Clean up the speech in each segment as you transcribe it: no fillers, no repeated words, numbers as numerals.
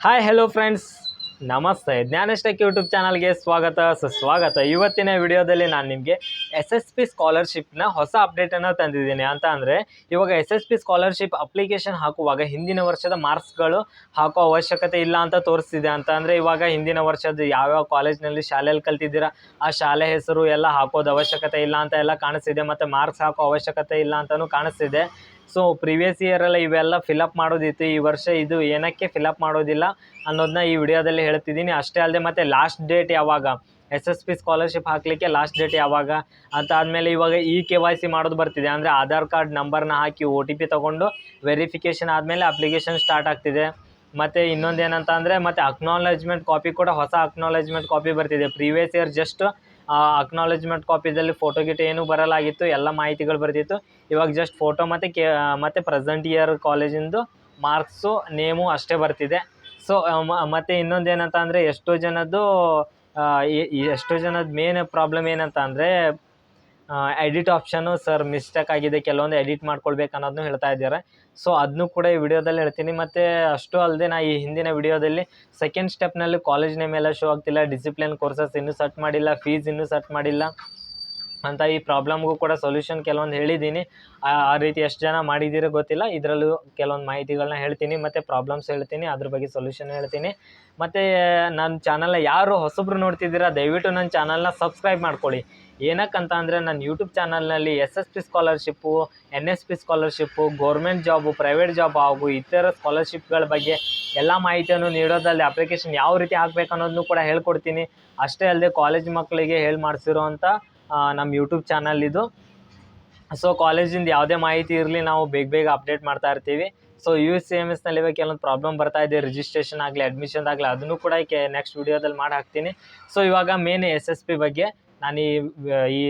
Hi hello friends, ನಮಸ್ತೆ. ಜ್ಞಾನಷ್ಟೆಕ್ YouTube ಚಾನಲ್ಗೆ ಸ್ವಾಗತ ಸುಸ್ವಾಗತ. ಇವತ್ತಿನ ವಿಡಿಯೋದಲ್ಲಿ ನಾನು ನಿಮಗೆ SSP ಸ್ಕಾಲರ್ಶಿಪ್ನ ಹೊಸ ಅಪ್ಡೇಟನ್ನು ತಂದಿದ್ದೀನಿ. ಅಂತ ಅಂದರೆ ಇವಾಗ SSP ಸ್ಕಾಲರ್ಶಿಪ್ ಅಪ್ಲಿಕೇಶನ್ ಹಾಕುವಾಗ ಹಿಂದಿನ ವರ್ಷದ ಮಾರ್ಕ್ಸ್ಗಳು ಹಾಕೋ ಅವಶ್ಯಕತೆ ಇಲ್ಲ ಅಂತ ತೋರಿಸ್ತಿದೆ. ಅಂತ ಅಂದರೆ ಇವಾಗ ಹಿಂದಿನ ವರ್ಷದ ಯಾವ್ಯಾವ ಕಾಲೇಜ್ನಲ್ಲಿ ಶಾಲೆಯಲ್ಲಿ ಕಲ್ತಿದ್ದೀರಾ ಆ ಶಾಲೆ ಹೆಸರು ಎಲ್ಲ ಹಾಕೋದು ಅವಶ್ಯಕತೆ ಇಲ್ಲ ಅಂತ ಎಲ್ಲ ಕಾಣಿಸ್ತಿದೆ, ಮತ್ತು ಮಾರ್ಕ್ಸ್ ಹಾಕೋ ಅವಶ್ಯಕತೆ ಇಲ್ಲ ಅಂತಲೂ ಕಾಣಿಸ್ತಿದೆ. ಸೊ ಪ್ರಿವಿಯಸ್ ಇಯರೆಲ್ಲ ಇವೆಲ್ಲ ಫಿಲಪ್ ಮಾಡೋದಿತ್ತು, ಈ ವರ್ಷ ಇದು ಏನಕ್ಕೆ ಫಿಲಪ್ ಮಾಡೋದಿಲ್ಲ ಅನ್ನೋದನ್ನ ಈ ವಿಡಿಯೋದಲ್ಲಿ ಹೇಳ್ತಿದ್ದೀನಿ. ಅಷ್ಟೇ ಅಲ್ಲದೆ ಮತ್ತು ಲಾಸ್ಟ್ ಡೇಟ್ ಯಾವಾಗ SSP ಸ್ಕಾಲರ್ಶಿಪ್ ಹಾಕಲಿಕ್ಕೆ ಲಾಸ್ಟ್ ಡೇಟ್ ಯಾವಾಗ ಅಂತ ಆದಮೇಲೆ ಇವಾಗ KYC ಮಾಡೋದು ಬರ್ತಿದೆ. ಅಂದರೆ ಆಧಾರ್ ಕಾರ್ಡ್ ನಂಬರ್ನ ಹಾಕಿ OTP ತೊಗೊಂಡು ವೆರಿಫಿಕೇಷನ್ ಆದಮೇಲೆ ಅಪ್ಲಿಕೇಶನ್ ಸ್ಟಾರ್ಟ್ ಆಗ್ತಿದೆ. ಮತ್ತು ಇನ್ನೊಂದು ಏನಂತ ಅಂದರೆ ಮತ್ತು ಅಕ್ನಾಲೇಜ್ಮೆಂಟ್ ಕಾಪಿ ಕೂಡ ಹೊಸ ಅಕ್ನಾಲೇಜ್ಮೆಂಟ್ ಕಾಪಿ ಬರ್ತಿದೆ. ಪ್ರೀವಿಯಸ್ ಇಯರ್ ಜಸ್ಟ್ ಅಕ್ನಾಲೇಜ್ಮೆಂಟ್ ಕಾಪಿದಲ್ಲಿ ಫೋಟೋ ಗಿಟೋ ಏನೂ ಬರಲಾಗಿತ್ತು, ಎಲ್ಲ ಮಾಹಿತಿಗಳು ಬರ್ತಿತ್ತು. ಇವಾಗ ಜಸ್ಟ್ ಫೋಟೋ ಮತ್ತು ಪ್ರೆಸೆಂಟ್ ಇಯರ್ ಕಾಲೇಜಿಂದು ಮಾರ್ಕ್ಸು ನೇಮು ಅಷ್ಟೇ ಬರ್ತಿದೆ. ಸೊ ಮತ್ತು ಇನ್ನೊಂದು ಏನಂತ ಅಂದರೆ ಎಷ್ಟೋ ಜನದ ಮೇನ್ ಪ್ರಾಬ್ಲಮ್ ಏನಂತ ಅಂದರೆ ಎಡಿಟ್ ಆಪ್ಷನ್ನು ಸರ್ ಮಿಸ್ಟೇಕ್ ಆಗಿದೆ, ಕೆಲವೊಂದು ಎಡಿಟ್ ಮಾಡ್ಕೊಳ್ಬೇಕು ಅನ್ನೋದನ್ನು ಹೇಳ್ತಾ ಇದ್ದಾರೆ. ಸೊ ಅದನ್ನು ಕೂಡ ಈ ವಿಡಿಯೋದಲ್ಲಿ ಹೇಳ್ತೀನಿ. ಮತ್ತು ಅಷ್ಟು ಅಲ್ಲದೆ ನಾ ಈ ಹಿಂದಿನ ವಿಡಿಯೋದಲ್ಲಿ ಸೆಕೆಂಡ್ ಸ್ಟೆಪ್ನಲ್ಲಿ ಕಾಲೇಜ್ ನೇಮ್ ಎಲ್ಲ ಶೋ ಆಗ್ತಿಲ್ಲ, ಡಿಸಿಪ್ಲಿನ್ ಕೋರ್ಸಸ್ ಇನ್ನೂ ಸೆಟ್ ಮಾಡಿಲ್ಲ, ಫೀಸ್ ಇನ್ನೂ ಸೆಟ್ ಮಾಡಿಲ್ಲ ಅಂತ ಈ ಪ್ರಾಬ್ಲಮ್ಗೂ ಕೂಡ ಸೊಲ್ಯೂಷನ್ ಕೆಲವೊಂದು ಹೇಳಿದ್ದೀನಿ. ಆ ರೀತಿ ಎಷ್ಟು ಜನ ಮಾಡಿದ್ದೀರೋ ಗೊತ್ತಿಲ್ಲ. ಇದರಲ್ಲೂ ಕೆಲವೊಂದು ಮಾಹಿತಿಗಳನ್ನ ಹೇಳ್ತೀನಿ ಮತ್ತು ಪ್ರಾಬ್ಲಮ್ಸ್ ಹೇಳ್ತೀನಿ, ಅದ್ರ ಬಗ್ಗೆ ಸೊಲ್ಯೂಷನ್ ಹೇಳ್ತೀನಿ. ಮತ್ತು ನನ್ನ ಚಾನಲ್ನ ಯಾರು ಹೊಸಬ್ರು ನೋಡ್ತಿದ್ದೀರಾ ದಯವಿಟ್ಟು ನನ್ನ ಚಾನಲ್ನ ಸಬ್ಸ್ಕ್ರೈಬ್ ಮಾಡ್ಕೊಳ್ಳಿ. ಏನಕ್ಕಂತ ಅಂದರೆ ನನ್ನ ಯೂಟ್ಯೂಬ್ ಚಾನಲ್ನಲ್ಲಿ SSP scholarship, NSP scholarship, government job, private job ಹಾಗೂ ಇತರ ಸ್ಕಾಲರ್ಶಿಪ್ಗಳ ಬಗ್ಗೆ ಎಲ್ಲ ಮಾಹಿತಿಯನ್ನು ನೀಡೋದಲ್ಲಿ ಅಪ್ಲಿಕೇಶನ್ ಯಾವ ರೀತಿ ಹಾಕಬೇಕು ಅನ್ನೋದನ್ನು ಕೂಡ ಹೇಳ್ಕೊಡ್ತೀನಿ. ಅಷ್ಟೇ ಅಲ್ಲದೆ ಕಾಲೇಜ್ ಮಕ್ಕಳಿಗೆ ಮಾಡಿಸಿರೋ ಅಂಥ ನಮ್ಮ ಯೂಟ್ಯೂಬ್ ಚಾನಲ್ ಇದು. ಸೊ ಕಾಲೇಜಿಂದ ಯಾವುದೇ ಮಾಹಿತಿ ಇರಲಿ ನಾವು ಬೇಗ ಅಪ್ಡೇಟ್ ಮಾಡ್ತಾ ಇರ್ತೀವಿ. ಸೊ UCMSನಲ್ಲಿ ಇವಾಗ ಕೆಲವೊಂದು ಪ್ರಾಬ್ಲಮ್ ಬರ್ತಾ ಇದೆ, ರಿಜಿಸ್ಟ್ರೇಷನ್ ಆಗಲಿ ಅಡ್ಮಿಷನ್ ಆಗಲಿ, ಅದನ್ನು ಕೂಡ ನೆಕ್ಸ್ಟ್ ವಿಡಿಯೋದಲ್ಲಿ ಮಾಡಿ ಹಾಕ್ತೀನಿ. ಸೊ ಇವಾಗ ಮೇನ್ SSP ಬಗ್ಗೆ ನಾನು ಈ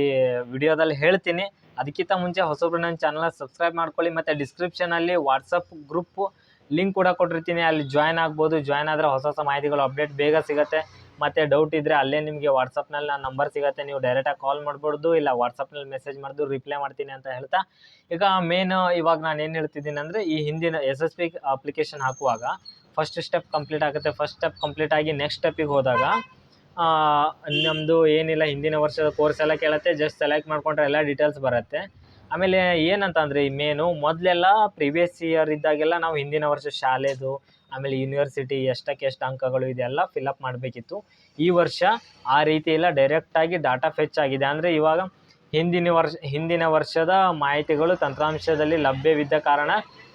ವಿಡಿಯೋದಲ್ಲಿ ಹೇಳ್ತೀನಿ. ಅದಕ್ಕಿಂತ ಮುಂಚೆ ಹೊಸಬ್ರು ನನ್ನ ಚಾನಲ್ನ ಸಬ್ಸ್ಕ್ರೈಬ್ ಮಾಡ್ಕೊಳ್ಳಿ. ಮತ್ತು ಡಿಸ್ಕ್ರಿಪ್ಷನಲ್ಲಿ ವಾಟ್ಸಪ್ ಗ್ರೂಪ್ ಲಿಂಕ್ ಕೂಡ ಕೊಟ್ಟಿರ್ತೀನಿ, ಅಲ್ಲಿ ಜಾಯ್ನ್ ಆಗ್ಬೋದು. ಜಾಯ್ನ್ ಆದರೆ ಹೊಸ ಮಾಹಿತಿಗಳು ಅಪ್ಡೇಟ್ ಬೇಗ ಸಿಗುತ್ತೆ. ಮತ್ತು ಡೌಟ್ ಇದ್ದರೆ ಅಲ್ಲೇ ನಿಮಗೆ ವಾಟ್ಸಪ್ನಲ್ಲಿ ನನ್ನ ನಂಬರ್ ಸಿಗುತ್ತೆ, ನೀವು ಡೈರೆಕ್ಟಾಗಿ ಕಾಲ್ ಮಾಡ್ಬೋದು, ಇಲ್ಲ ವಾಟ್ಸಪ್ನಲ್ಲಿ ಮೆಸೇಜ್ ಮಾಡಿದ್ರು ರಿಪ್ಲೈ ಮಾಡ್ತೀನಿ ಅಂತ ಹೇಳ್ತಾ ಈಗ ಇವಾಗ ನಾನು ಏನು ಹೇಳ್ತಿದ್ದೀನಿ ಅಂದರೆ ಈ ಹಿಂದಿನ SSP ಅಪ್ಲಿಕೇಶನ್ ಹಾಕುವಾಗ ಫಸ್ಟ್ ಸ್ಟೆಪ್ ಕಂಪ್ಲೀಟ್ ಆಗುತ್ತೆ. ಫಸ್ಟ್ ಸ್ಟೆಪ್ ಕಂಪ್ಲೀಟ್ ಆಗಿ ನೆಕ್ಸ್ಟ್ ಸ್ಟೆಪ್ಪಿಗೆ ಹೋದಾಗ ನಮ್ಮದು ಏನಿಲ್ಲ ಹಿಂದಿನ ವರ್ಷದ ಕೋರ್ಸ್ ಎಲ್ಲ ಕೇಳುತ್ತೆ, ಜಸ್ಟ್ ಸೆಲೆಕ್ಟ್ ಮಾಡಿಕೊಂಡ್ರೆ ಎಲ್ಲ ಡೀಟೇಲ್ಸ್ ಬರುತ್ತೆ. ಆಮೇಲೆ ಏನಂತ ಅಂದರೆ ಈ ಮೇನು ಮೊದಲೆಲ್ಲ ಪ್ರಿವಿಯಸ್ ಇಯರ್ ಇದ್ದಾಗೆಲ್ಲ ನಾವು ಹಿಂದಿನ ವರ್ಷ ಶಾಲೆದು ಆಮೇಲೆ ಯೂನಿವರ್ಸಿಟಿ ಎಷ್ಟು ಅಂಕಗಳು ಇದೆಲ್ಲ ಫಿಲಪ್ ಮಾಡಬೇಕಿತ್ತು. ಈ ವರ್ಷ ಆ ರೀತಿ ಇಲ್ಲ, ಡೈರೆಕ್ಟಾಗಿ ಡಾಟಾ ಫೆಚ್ ಆಗಿದೆ. ಅಂದರೆ ಇವಾಗ ಹಿಂದಿನ ವರ್ಷದ ಮಾಹಿತಿಗಳು ತಂತ್ರಾಂಶದಲ್ಲಿ ಲಭ್ಯವಿದ್ದ ಕಾರಣ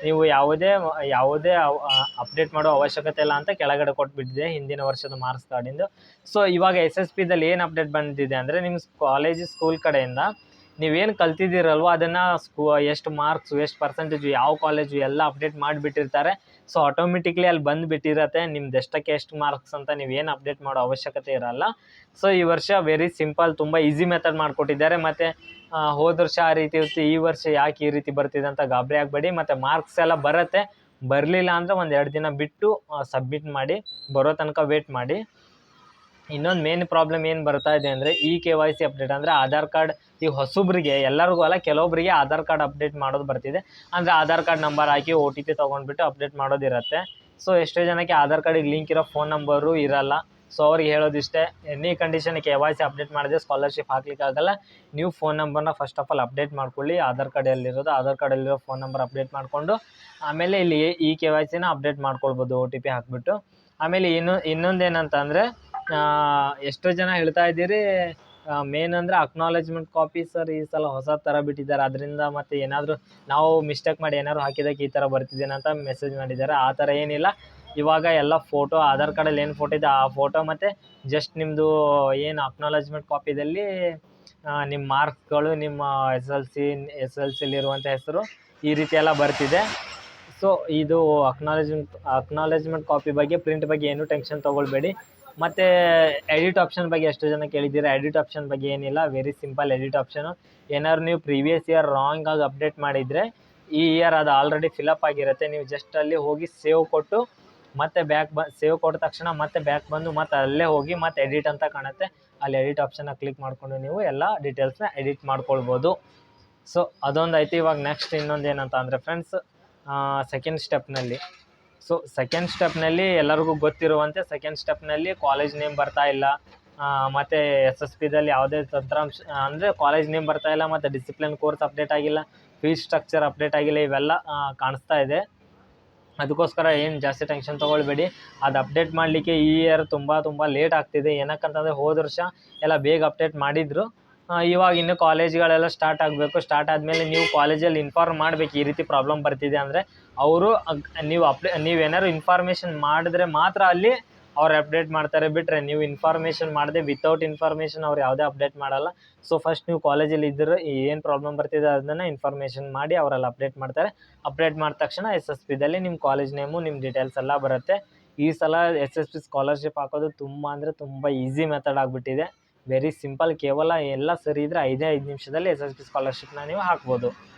ನೀವು ಯಾವುದೇ ಅಪ್ಡೇಟ್ ಮಾಡೋ ಅವಶ್ಯಕತೆ ಇಲ್ಲ ಅಂತ ಕೆಳಗಡೆ ಕೊಟ್ಬಿಟ್ಟಿದೆ ಹಿಂದಿನ ವರ್ಷದ ಮಾರ್ಕ್ಸ್ ಕಾರ್ಡಿಂದು. ಸೊ ಇವಾಗ SSPದಲ್ಲಿ ಏನು ಅಪ್ಡೇಟ್ ಬಂದಿದೆ ಅಂದರೆ ನಿಮ್ಮ ಸ್ಕೂಲ್ ಕಡೆಯಿಂದ ನೀವೇನು ಕಲ್ತಿದ್ದೀರಲ್ವ ಅದನ್ನು ಎಷ್ಟು ಮಾರ್ಕ್ಸು, ಎಷ್ಟು ಪರ್ಸೆಂಟೇಜು, ಯಾವ ಕಾಲೇಜು ಎಲ್ಲ ಅಪ್ಡೇಟ್ ಮಾಡಿಬಿಟ್ಟಿರ್ತಾರೆ. ಸೊ ಆಟೋಮೆಟಿಕ್ಲಿ ಅಲ್ಲಿ ಬಂದುಬಿಟ್ಟಿರತ್ತೆ ನಿಮ್ದು ಎಷ್ಟು ಮಾರ್ಕ್ಸ್ ಅಂತ ನೀವೇನು ಅಪ್ಡೇಟ್ ಮಾಡೋ ಅವಶ್ಯಕತೆ ಇರಲ್ಲ. ಸೊ ಈ ವರ್ಷ ವೆರಿ ಸಿಂಪಲ್, ತುಂಬ ಈಸಿ ಮೆಥಡ್ ಮಾಡಿಕೊಟ್ಟಿದ್ದಾರೆ. ಮತ್ತು ಹೋದ ವರ್ಷ ಆ ರೀತಿ ಇರುತ್ತೆ, ಈ ವರ್ಷ ಯಾಕೆ ಈ ರೀತಿ ಬರ್ತಿದೆ ಅಂತ ಗಾಬರಿ ಆಗಬೇಡಿ. ಮತ್ತು ಮಾರ್ಕ್ಸ್ ಎಲ್ಲ ಬರುತ್ತೆ, ಬರಲಿಲ್ಲ ಅಂದರೆ 1-2 ದಿನ ಬಿಟ್ಟು ಸಬ್ಮಿಟ್ ಮಾಡಿ, ಬರೋ ತನಕ ವೇಟ್ ಮಾಡಿ. ಇನ್ನೊಂದು ಮೇನ್ ಪ್ರಾಬ್ಲಮ್ ಏನು ಬರ್ತಾ ಇದೆ ಅಂದರೆ KYC ಅಪ್ಡೇಟ್. ಅಂದರೆ ಆಧಾರ್ ಕಾರ್ಡ್ ಈಗ ಹೊಸಬ್ರಿಗೆ, ಎಲ್ಲರಿಗೂ ಅಲ್ಲ ಕೆಲವೊಬ್ಬರಿಗೆ ಆಧಾರ್ ಕಾರ್ಡ್ ಅಪ್ಡೇಟ್ ಮಾಡೋದು ಬರ್ತಿದೆ. ಅಂದರೆ ಆಧಾರ್ ಕಾರ್ಡ್ ನಂಬರ್ ಹಾಕಿ OTP ತೊಗೊಂಡ್ಬಿಟ್ಟು ಅಪ್ಡೇಟ್ ಮಾಡೋದಿರುತ್ತೆ. ಸೊ ಎಷ್ಟೋ ಜನಕ್ಕೆ ಆಧಾರ್ ಕಾರ್ಡಿಗೆ ಲಿಂಕ್ ಇರೋ ಫೋನ್ ನಂಬರು ಇರಲ್ಲ. ಸೊ ಅವ್ರಿಗೆ ಹೇಳೋದಿಷ್ಟೇ, ಎನಿ ಕಂಡೀಷನ್ KYC ಅಪ್ಡೇಟ್ ಮಾಡಿದ್ರೆ ಸ್ಕಾಲರ್ಶಿಪ್ ಹಾಕ್ಲಿಕ್ಕಾಗಲ್ಲ. ನೀವು ಫೋನ್ ನಂಬರ್ನ ಫಸ್ಟ್ ಆಫ್ ಆಲ್ ಅಪ್ಡೇಟ್ ಮಾಡ್ಕೊಳ್ಳಿ. ಆಧಾರ್ ಕಾರ್ಡಲ್ಲಿರೋ ಫೋನ್ ನಂಬರ್ ಅಪ್ಡೇಟ್ ಮಾಡಿಕೊಂಡು ಆಮೇಲೆ ಇಲ್ಲಿ KYCನ ಅಪ್ಡೇಟ್ ಮಾಡ್ಕೊಳ್ಬೋದು OTP ಹಾಕಿಬಿಟ್ಟು. ಆಮೇಲೆ ಇನ್ನೊಂದು ಏನಂತ ಅಂದರೆ ಎಷ್ಟೋ ಜನ ಹೇಳ್ತಾ ಇದ್ದೀರಿ ಮೇನ್ ಅಂದರೆ ಅಕ್ನಾಲೇಜ್ಮೆಂಟ್ ಕಾಪಿ ಸರ್ ಈ ಸಲ ಹೊಸ ಥರ ಬಿಟ್ಟಿದ್ದಾರೆ, ಅದರಿಂದ ಮತ್ತು ಏನಾದರೂ ನಾವು ಮಿಸ್ಟೇಕ್ ಮಾಡಿ ಏನಾದ್ರು ಹಾಕಿದ್ದಕ್ಕೆ ಈ ಥರ ಬರ್ತಿದ್ದೇನೆ ಅಂತ ಮೆಸೇಜ್ ಮಾಡಿದ್ದಾರೆ. ಆ ಥರ ಏನಿಲ್ಲ. ಇವಾಗ ಎಲ್ಲ ಫೋಟೋ, ಆಧಾರ್ ಕಾರ್ಡಲ್ಲಿ ಏನು ಫೋಟೋ ಇದೆ ಆ ಫೋಟೋ ಮತ್ತು ಜಸ್ಟ್ ನಿಮ್ಮದು ಏನು ಅಕ್ನಾಲೇಜ್ಮೆಂಟ್ ಕಾಪಿದಲ್ಲಿ ನಿಮ್ಮ ಮಾರ್ಕ್ಸ್ಗಳು, ನಿಮ್ಮ SLCಲಿರುವಂಥ ಹೆಸರು ಈ ರೀತಿ ಎಲ್ಲ ಬರ್ತಿದೆ. ಸೊ ಇದು ಅಕ್ನಾಲೇಜ್ಮೆಂಟ್ ಕಾಪಿ ಬಗ್ಗೆ, ಪ್ರಿಂಟ್ ಬಗ್ಗೆ ಏನೂ ಟೆನ್ಷನ್ ತೊಗೊಳ್ಬೇಡಿ. ಮತ್ತು ಎಡಿಟ್ ಆಪ್ಷನ್ ಬಗ್ಗೆ ಎಷ್ಟು ಜನ ಕೇಳಿದ್ದೀರಾ. ಎಡಿಟ್ ಆಪ್ಷನ್ ಬಗ್ಗೆ ಏನಿಲ್ಲ, ವೆರಿ ಸಿಂಪಲ್ ಎಡಿಟ್ ಆಪ್ಷನು. ಏನಾದ್ರು ನೀವು ಪ್ರೀವಿಯಸ್ ಇಯರ್ ರಾಂಗಾಗಿ ಅಪ್ಡೇಟ್ ಮಾಡಿದರೆ ಈ ಇಯರ್ ಅದು ಆಲ್ರೆಡಿ ಫಿಲಪ್ ಆಗಿರುತ್ತೆ. ನೀವು ಜಸ್ಟ್ ಅಲ್ಲಿ ಹೋಗಿ ಸೇವ್ ಕೊಟ್ಟು ಮತ್ತೆ ಸೇವ್ ಕೊಟ್ಟ ತಕ್ಷಣ ಮತ್ತೆ ಬ್ಯಾಕ್ ಬಂದು ಮತ್ತೆ ಅಲ್ಲೇ ಹೋಗಿ ಮತ್ತೆ ಎಡಿಟ್ ಅಂತ ಕಾಣುತ್ತೆ, ಅಲ್ಲಿ ಎಡಿಟ್ ಆಪ್ಷನ್ನ ಕ್ಲಿಕ್ ಮಾಡಿಕೊಂಡು ನೀವು ಎಲ್ಲ ಡೀಟೇಲ್ಸ್ನ ಎಡಿಟ್ ಮಾಡ್ಕೊಳ್ಬೋದು. ಸೊ ಅದೊಂದು ಆಯಿತು. ಇವಾಗ ನೆಕ್ಸ್ಟ್ ಇನ್ನೊಂದು ಏನಂತ ಅಂದರೆ ಫ್ರೆಂಡ್ಸ್, ಸೆಕೆಂಡ್ ಸ್ಟೆಪ್ನಲ್ಲಿ ಸೊ ಸೆಕೆಂಡ್ ಸ್ಟೆಪ್ನಲ್ಲಿ ಎಲ್ಲರಿಗೂ ಗೊತ್ತಿರುವಂತೆ ಸೆಕೆಂಡ್ ಸ್ಟೆಪ್ನಲ್ಲಿ ಕಾಲೇಜ್ ನೇಮ್ ಬರ್ತಾ ಇಲ್ಲ, ಮತ್ತು SSPದಲ್ಲಿ ಯಾವುದೇ ತಂತ್ರಾಂಶ ಅಂದರೆ ಕಾಲೇಜ್ ನೇಮ್ ಬರ್ತಾ ಇಲ್ಲ, ಮತ್ತು ಡಿಸಿಪ್ಲಿನ್ ಕೋರ್ಸ್ ಅಪ್ಡೇಟ್ ಆಗಿಲ್ಲ, ಫೀಸ್ ಸ್ಟ್ರಕ್ಚರ್ ಅಪ್ಡೇಟ್ ಆಗಿಲ್ಲ, ಇವೆಲ್ಲ ಕಾಣಿಸ್ತಾ ಇದೆ. ಅದಕ್ಕೋಸ್ಕರ ಏನು ಜಾಸ್ತಿ ಟೆನ್ಷನ್ ತೊಗೊಳ್ಬೇಡಿ. ಅದು ಅಪ್ಡೇಟ್ ಮಾಡಲಿಕ್ಕೆ ಈ ಇಯರ್ ತುಂಬ ಲೇಟ್ ಆಗ್ತಿದೆ. ಏನಕ್ಕಂತಂದರೆ ಹೋದ ವರ್ಷ ಎಲ್ಲ ಬೇಗ ಅಪ್ಡೇಟ್ ಮಾಡಿದರು. ಇವಾಗ ಇನ್ನು ಕಾಲೇಜ್ಗಳೆಲ್ಲ ಸ್ಟಾರ್ಟ್ ಆಗಬೇಕು. ಸ್ಟಾರ್ಟ್ ಆದಮೇಲೆ ನೀವು ಕಾಲೇಜಲ್ಲಿ ಇನ್ಫಾರ್ಮ್ ಮಾಡಬೇಕು ಈ ರೀತಿ ಪ್ರಾಬ್ಲಮ್ ಬರ್ತಿದೆ ಅಂದರೆ. ಅವರು ನೀವೇನಾದ್ರು ಇನ್ಫಾರ್ಮೇಷನ್ ಮಾಡಿದ್ರೆ ಮಾತ್ರ ಅಲ್ಲಿ ಅವ್ರು ಅಪ್ಡೇಟ್ ಮಾಡ್ತಾರೆ. ಬಿಟ್ಟರೆ ನೀವು ಇನ್ಫಾರ್ಮೇಷನ್ ಮಾಡದೆ ವಿತೌಟ್ ಇನ್ಫಾರ್ಮೇಷನ್ ಅವ್ರು ಯಾವುದೇ ಅಪ್ಡೇಟ್ ಮಾಡಲ್ಲ. ಸೊ ಫಸ್ಟ್ ನೀವು ಕಾಲೇಜಲ್ಲಿ ಇದ್ದರೆ ಏನು ಪ್ರಾಬ್ಲಮ್ ಬರ್ತಿದೆ ಅದನ್ನು ಇನ್ಫಾರ್ಮೇಷನ್ ಮಾಡಿ ಅವರೆಲ್ಲ ಅಪ್ಡೇಟ್ ಮಾಡ್ತಾರೆ. ಅಪ್ಡೇಟ್ ಮಾಡಿದ ತಕ್ಷಣ SSPದಲ್ಲಿ ನಿಮ್ಮ ಕಾಲೇಜ್ ನೇಮು, ನಿಮ್ಮ ಡೀಟೇಲ್ಸ್ ಎಲ್ಲ ಬರುತ್ತೆ. ಈ ಸಲ SSP ಸ್ಕಾಲರ್ಶಿಪ್ ಹಾಕೋದು ತುಂಬ ಅಂದರೆ ತುಂಬ ಈಸಿ ಮೆಥಡ್ ಆಗಿಬಿಟ್ಟಿದೆ. Very simple. ಕೇವಲ ಎಲ್ಲ ಸರಿ ಇದ್ದರೆ 5 ನಿಮಿಷದಲ್ಲಿ SSP ಸ್ಕಾಲರ್ಶಿಪ್ನ ನೀವು ಹಾಕ್ಬೋದು.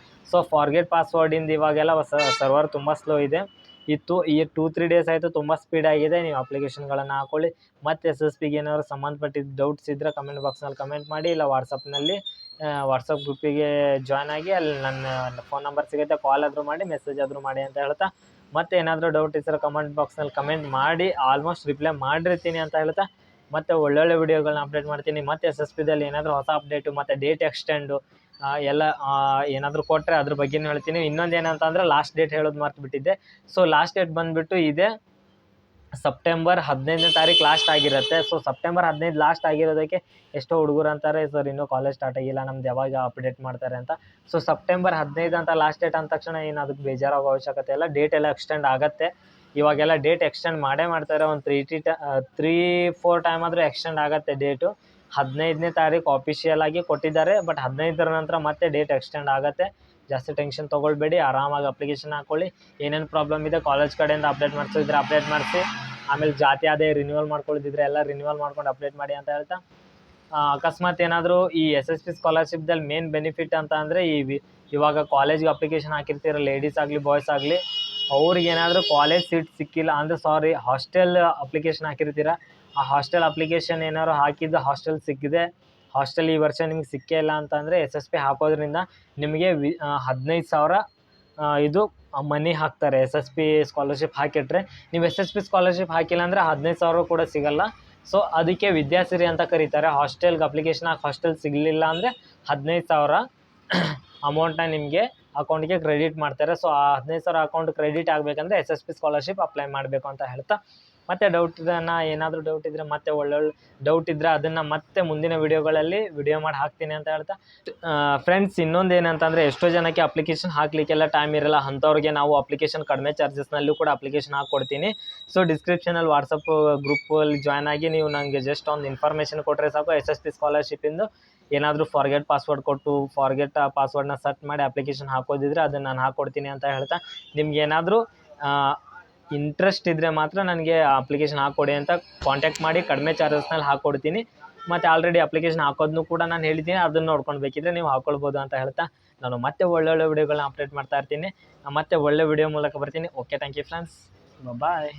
ಸೊ ಫಾರ್ಗೆಟ್ ಪಾಸ್ವರ್ಡಿಂದ ಇವಾಗೆಲ್ಲ ಸರ್ವರ್ ತುಂಬ ಸ್ಲೋ ಇದೆ. ಈ 2-3 ಡೇಸ್ ಆಯಿತು, ತುಂಬ ಸ್ಪೀಡ್ ಆಗಿದೆ. ನೀವು ಅಪ್ಲಿಕೇಶನ್ಗಳನ್ನು ಹಾಕ್ಕೊಳ್ಳಿ. ಮತ್ತು SSPಗೆ ಏನಾದ್ರು ಸಂಬಂಧಪಟ್ಟಿದ್ದು ಡೌಟ್ಸ್ ಇದ್ದರೆ ಕಮೆಂಟ್ ಬಾಕ್ಸ್ನಲ್ಲಿ ಕಮೆಂಟ್ ಮಾಡಿ, ಇಲ್ಲ ವಾಟ್ಸಪ್ ಗ್ರೂಪಿಗೆ ಜಾಯ್ನ್ ಆಗಿ. ಅಲ್ಲಿ ನನ್ನ ಫೋನ್ ನಂಬರ್ ಸಿಗುತ್ತೆ, ಕಾಲ್ ಆದರೂ ಮಾಡಿ, ಮೆಸೇಜ್ ಆದರೂ ಮಾಡಿ ಅಂತ ಹೇಳ್ತಾ, ಮತ್ತು ಏನಾದರೂ ಡೌಟ್ ಇದ್ದರೆ ಕಮೆಂಟ್ ಬಾಕ್ಸ್ನಲ್ಲಿ ಕಮೆಂಟ್ ಮಾಡಿ. ಆಲ್ಮೋಸ್ಟ್ ರಿಪ್ಲೈ ಮಾಡಿರ್ತೀನಿ ಅಂತ ಹೇಳ್ತಾ, ಮತ್ತು ಒಳ್ಳೊಳ್ಳೆ ವಿಡಿಯೋಗಳನ್ನ ಅಪ್ಡೇಟ್ ಮಾಡ್ತೀನಿ. ಮತ್ತು SSPದಲ್ಲಿ ಏನಾದರೂ ಹೊಸ ಅಪ್ಡೇಟು ಮತ್ತು ಡೇಟ್ ಎಕ್ಸ್ಟೆಂಡು ಎಲ್ಲ ಏನಾದರೂ ಕೊಟ್ಟರೆ ಅದ್ರ ಬಗ್ಗೆನೂ ಹೇಳ್ತೀನಿ. ಇನ್ನೊಂದು ಏನಂತಂದರೆ ಲಾಸ್ಟ್ ಡೇಟ್ ಹೇಳೋದು ಮರ್ತುಬಿಟ್ಟಿದ್ದೆ. ಸೊ ಲಾಸ್ಟ್ ಡೇಟ್ ಬಂದುಬಿಟ್ಟು ಇದೆ ಸೆಪ್ಟೆಂಬರ್ 15ನೇ ತಾರೀಕು ಲಾಸ್ಟ್ ಆಗಿರುತ್ತೆ. ಸೊ ಸೆಪ್ಟೆಂಬರ್ 15 ಲಾಸ್ಟ್ ಆಗಿರೋದಕ್ಕೆ ಎಷ್ಟೋ ಹುಡುಗರು ಅಂತಾರೆ, ಸರ್ ಇನ್ನೂ ಕಾಲೇಜ್ ಸ್ಟಾರ್ಟ್ ಆಗಿಲ್ಲ, ನಮ್ದು ಯಾವಾಗ ಅಪ್ಡೇಟ್ ಮಾಡ್ತಾರೆ ಅಂತ. ಸೊ ಸೆಪ್ಟೆಂಬರ್ 15 ಅಂತ ಲಾಸ್ಟ್ ಡೇಟ್ ಅಂದ ತಕ್ಷಣ ಏನು ಅದಕ್ಕೆ ಬೇಜಾರಾಗೋ ಅವಶ್ಯಕತೆ ಇಲ್ಲ. ಡೇಟ್ ಎಲ್ಲ ಎಕ್ಸ್ಟೆಂಡ್ ಆಗುತ್ತೆ. ಇವಾಗೆಲ್ಲ ಡೇಟ್ ಎಕ್ಸ್ಟೆಂಡ್ ಮಾಡ್ತಾರೆ. ಒಂದು 3-4 ಟೈಮ್ ಆದರೂ ಎಕ್ಸ್ಟೆಂಡ್ ಆಗುತ್ತೆ ಡೇಟು. 15ನೇ ತಾರೀಕು ಆಫಿಷಿಯಲ್ ಆಗಿ ಕೊಟ್ಟಿದ್ದಾರೆ. ಬಟ್ 15ರ ನಂತರ ಮತ್ತೆ ಡೇಟ್ ಎಕ್ಸ್ಟೆಂಡ್ ಆಗುತ್ತೆ. ಜಾಸ್ತಿ ಟೆನ್ಷನ್ ತೊಗೊಳ್ಬೇಡಿ. ಆರಾಮಾಗಿ ಅಪ್ಲಿಕೇಶನ್ ಹಾಕ್ಕೊಳ್ಳಿ. ಏನೇನು ಪ್ರಾಬ್ಲಮ್ ಇದೆ ಕಾಲೇಜ್ ಕಡೆಯಿಂದ ಅಪ್ಡೇಟ್ ಮಾಡಿಸಿದ್ರೆ ಅಪ್ಡೇಟ್ ಮಾಡಿಸಿ. ಆಮೇಲೆ ಜಾತಿ ಆದಾಯ ರಿನ್ಯೂವಲ್ ಮಾಡ್ಕೊಳ್ಳೋದಿದ್ರೆ ಎಲ್ಲ ರಿನ್ಯೂವಲ್ ಮಾಡ್ಕೊಂಡು ಅಪ್ಡೇಟ್ ಮಾಡಿ ಅಂತ ಹೇಳ್ತಾ, ಅಕಸ್ಮಾತ್ ಏನಾದರೂ ಈ SSP ಸ್ಕಾಲರ್ಶಿಪ್ದಲ್ಲಿ ಮೇನ್ ಬೆನಿಫಿಟ್ ಅಂತ ಅಂದರೆ ಇವಾಗ ಕಾಲೇಜ್ಗೆ ಅಪ್ಲಿಕೇಶನ್ ಹಾಕಿರ್ತೀರ, ಲೇಡೀಸ್ ಆಗಲಿ ಬಾಯ್ಸ್ ಆಗಲಿ, ಅವ್ರಿಗೇನಾದರೂ ಕಾಲೇಜ್ ಸೀಟ್ ಸಿಕ್ಕಿಲ್ಲ ಅಂದರೆ ಹಾಸ್ಟೆಲ್ ಅಪ್ಲಿಕೇಶನ್ ಹಾಕಿರ್ತೀರ, ಆ ಹಾಸ್ಟೆಲ್ ಅಪ್ಲಿಕೇಶನ್ ಏನಾದ್ರು ಹಾಕಿದ್ದು ಹಾಸ್ಟೆಲ್ ಸಿಕ್ಕಿದೆ, ಹಾಸ್ಟೆಲ್ ಈ ವರ್ಷ ನಿಮ್ಗೆ ಸಿಕ್ಕೇ ಇಲ್ಲ ಅಂತಂದರೆ SSP ಹಾಕೋದ್ರಿಂದ ನಿಮಗೆ 15,000 ಇದು ಮನಿ ಹಾಕ್ತಾರೆ. SSP ಸ್ಕಾಲರ್ಶಿಪ್ ಹಾಕಿಟ್ರೆ. ನೀವು SSP ಸ್ಕಾಲರ್ಶಿಪ್ ಹಾಕಿಲ್ಲ ಅಂದರೆ 15,000 ಕೂಡ ಸಿಗಲ್ಲ. ಸೊ ಅದಕ್ಕೆ ವಿದ್ಯಾಸಿರಿ ಅಂತ ಕರೀತಾರೆ. ಹಾಸ್ಟೆಲ್ಗೆ ಅಪ್ಲಿಕೇಶನ್ ಹಾಕಿ ಹಾಸ್ಟೆಲ್ ಸಿಗಲಿಲ್ಲ ಅಂದರೆ 15,000 ಅಮೌಂಟನ್ನ ನಿಮಗೆ ಅಕೌಂಟ್ಗೆ ಕ್ರೆಡಿಟ್ ಮಾಡ್ತಾರೆ. ಸೊ ಆ 15,000 ಅಕೌಂಟ್ ಕ್ರೆಡಿಟ್ ಆಗಬೇಕಂದ್ರೆ SSP ಸ್ಕಾಲರ್ಶಿಪ್ ಅಪ್ಲೈ ಮಾಡಬೇಕು ಅಂತ ಹೇಳ್ತಾ, ಮತ್ತು ಏನಾದರೂ ಡೌಟ್ ಇದ್ದರೆ ಮತ್ತೆ ಒಳ್ಳೊಳ್ಳೆ ಡೌಟ್ ಇದ್ದರೆ ಅದನ್ನು ಮತ್ತೆ ಮುಂದಿನ ವಿಡಿಯೋ ಮಾಡಿ ಹಾಕ್ತೀನಿ ಅಂತ ಹೇಳ್ತಾ, ಫ್ರೆಂಡ್ಸ್ ಇನ್ನೊಂದು ಏನಂತಂದರೆ ಎಷ್ಟೋ ಜನಕ್ಕೆ ಅಪ್ಲಿಕೇಶನ್ ಹಾಕಲಿಕ್ಕೆಲ್ಲ ಟೈಮ್ ಇರಲ್ಲ. ಅಂಥವ್ರಿಗೆ ನಾವು ಅಪ್ಲಿಕೇಶನ್ ಕಡಿಮೆ ಚಾರ್ಜಸ್ನಲ್ಲೂ ಕೂಡ ಅಪ್ಲಿಕೇಶನ್ ಹಾಕ್ಕೊಡ್ತೀನಿ. ಸೊ ಡಿಸ್ಕ್ರಿಪ್ಷನಲ್ಲಿ ವಾಟ್ಸಪ್ ಗ್ರೂಪಲ್ಲಿ ಜಾಯ್ನ್ ಆಗಿ ನೀವು ನನಗೆ ಜಸ್ಟ್ ಒಂದು ಇನ್ಫಾರ್ಮೇಷನ್ ಕೊಟ್ಟರೆ ಸಾಕು. SSP ಸ್ಕಾಲರ್ಶಿಪ್ಪಿಂದು ಏನಾದರೂ ಫಾರ್ಗೆಟ್ ಪಾಸ್ವರ್ಡ್ ಕೊಟ್ಟು ಪಾಸ್ವರ್ಡ್ನ ಸರ್ಚ್ ಮಾಡಿ ಅಪ್ಲಿಕೇಶನ್ ಹಾಕೋದಿದ್ರೆ ಅದನ್ನು ನಾನು ಹಾಕ್ಕೊಡ್ತೀನಿ ಅಂತ ಹೇಳ್ತಾ, ನಿಮ್ಗೆ ಏನಾದರೂ ಇಂಟ್ರೆಸ್ಟ್ ಇದ್ದರೆ ಮಾತ್ರ ನನಗೆ ಅಪ್ಲಿಕೇಶನ್ ಹಾಕ್ಕೊಡಿ ಅಂತ ಕಾಂಟ್ಯಾಕ್ಟ್ ಮಾಡಿ, ಕಡಿಮೆ ಚಾರ್ಜಸ್ನಲ್ಲಿ ಹಾಕ್ಕೊಡ್ತೀನಿ. ಮತ್ತು ಆಲ್ರೆಡಿ ಅಪ್ಲಿಕೇಶನ್ ಹಾಕೋದನ್ನು ಕೂಡ ನಾನು ಹೇಳಿದ್ದೀನಿ, ಅದನ್ನು ನೋಡ್ಕೊಂಡು ಬೇಕಿದ್ರೆ ನೀವು ಹಾಕ್ಕೊಳ್ಬೋದು ಅಂತ ಹೇಳ್ತಾ, ನಾನು ಮತ್ತೆ ಒಳ್ಳೊಳ್ಳೆ ವಿಡಿಯೋಗಳನ್ನ ಅಪ್ಡೇಟ್ ಮಾಡ್ತಾ ಇರ್ತೀನಿ. ಮತ್ತೆ ಒಳ್ಳೆ ವಿಡಿಯೋ ಮೂಲಕ ಬರ್ತೀನಿ. Okay, thank you friends, bye.